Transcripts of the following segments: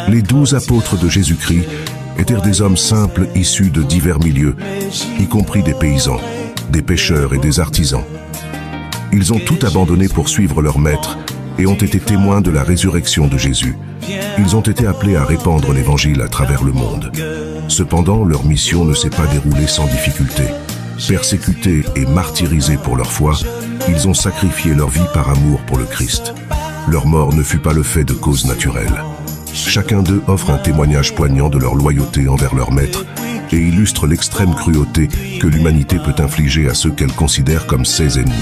Les 12 apôtres de Jésus-Christ étaient des hommes simples issus de divers milieux, y compris des paysans, des pêcheurs et des artisans. Ils ont tout abandonné pour suivre leur maître et ont été témoins de la résurrection de Jésus. Ils ont été appelés à répandre l'évangile à travers le monde. Cependant, leur mission ne s'est pas déroulée sans difficulté. Persécutés et martyrisés pour leur foi, ils ont sacrifié leur vie par amour pour le Christ. Leur mort ne fut pas le fait de causes naturelles. Chacun d'eux offre un témoignage poignant de leur loyauté envers leur maître et illustre l'extrême cruauté que l'humanité peut infliger à ceux qu'elle considère comme ses ennemis.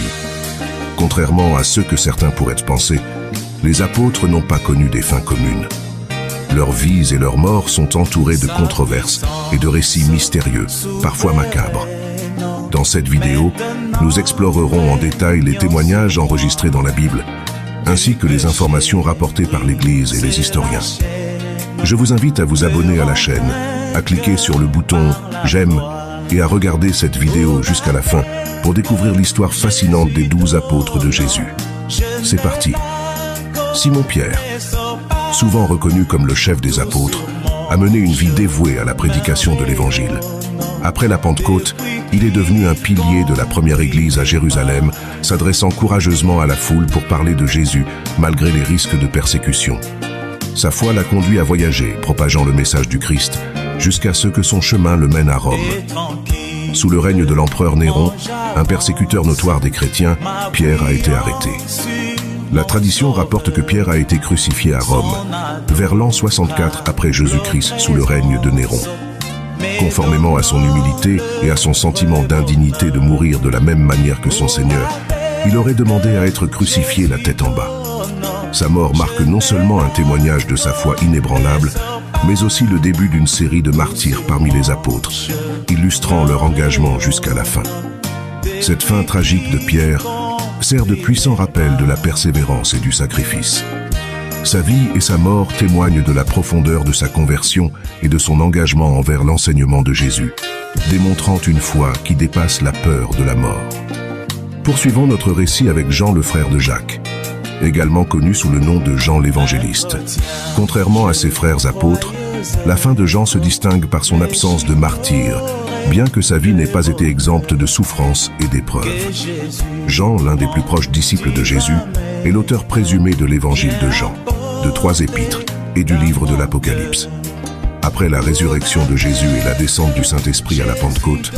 Contrairement à ce que certains pourraient penser, les apôtres n'ont pas connu des fins communes. Leurs vies et leurs morts sont entourées de controverses et de récits mystérieux, parfois macabres. Dans cette vidéo, nous explorerons en détail les témoignages enregistrés dans la Bible, ainsi que les informations rapportées par l'Église et les historiens. Je vous invite à vous abonner à la chaîne, à cliquer sur le bouton « J'aime » et à regarder cette vidéo jusqu'à la fin pour découvrir l'histoire fascinante des 12 apôtres de Jésus. C'est parti. Simon-Pierre, souvent reconnu comme le chef des apôtres, a mené une vie dévouée à la prédication de l'Évangile. Après la Pentecôte, il est devenu un pilier de la première église à Jérusalem, s'adressant courageusement à la foule pour parler de Jésus, malgré les risques de persécution. Sa foi l'a conduit à voyager, propageant le message du Christ, jusqu'à ce que son chemin le mène à Rome. Sous le règne de l'empereur Néron, un persécuteur notoire des chrétiens, Pierre a été arrêté. La tradition rapporte que Pierre a été crucifié à Rome, vers l'an 64 après Jésus-Christ, sous le règne de Néron. Conformément à son humilité et à son sentiment d'indignité de mourir de la même manière que son Seigneur, il aurait demandé à être crucifié la tête en bas. Sa mort marque non seulement un témoignage de sa foi inébranlable, mais aussi le début d'une série de martyrs parmi les apôtres, illustrant leur engagement jusqu'à la fin. Cette fin tragique de Pierre sert de puissant rappel de la persévérance et du sacrifice. Sa vie et sa mort témoignent de la profondeur de sa conversion et de son engagement envers l'enseignement de Jésus, démontrant une foi qui dépasse la peur de la mort. Poursuivons notre récit avec Jean le frère de Jacques, également connu sous le nom de Jean l'évangéliste. Contrairement à ses frères apôtres, la fin de Jean se distingue par son absence de martyr, bien que sa vie n'ait pas été exempte de souffrances et d'épreuves. Jean, l'un des plus proches disciples de Jésus, est l'auteur présumé de l'évangile de Jean, de 3 épîtres et du livre de l'Apocalypse. Après la résurrection de Jésus et la descente du Saint-Esprit à la Pentecôte,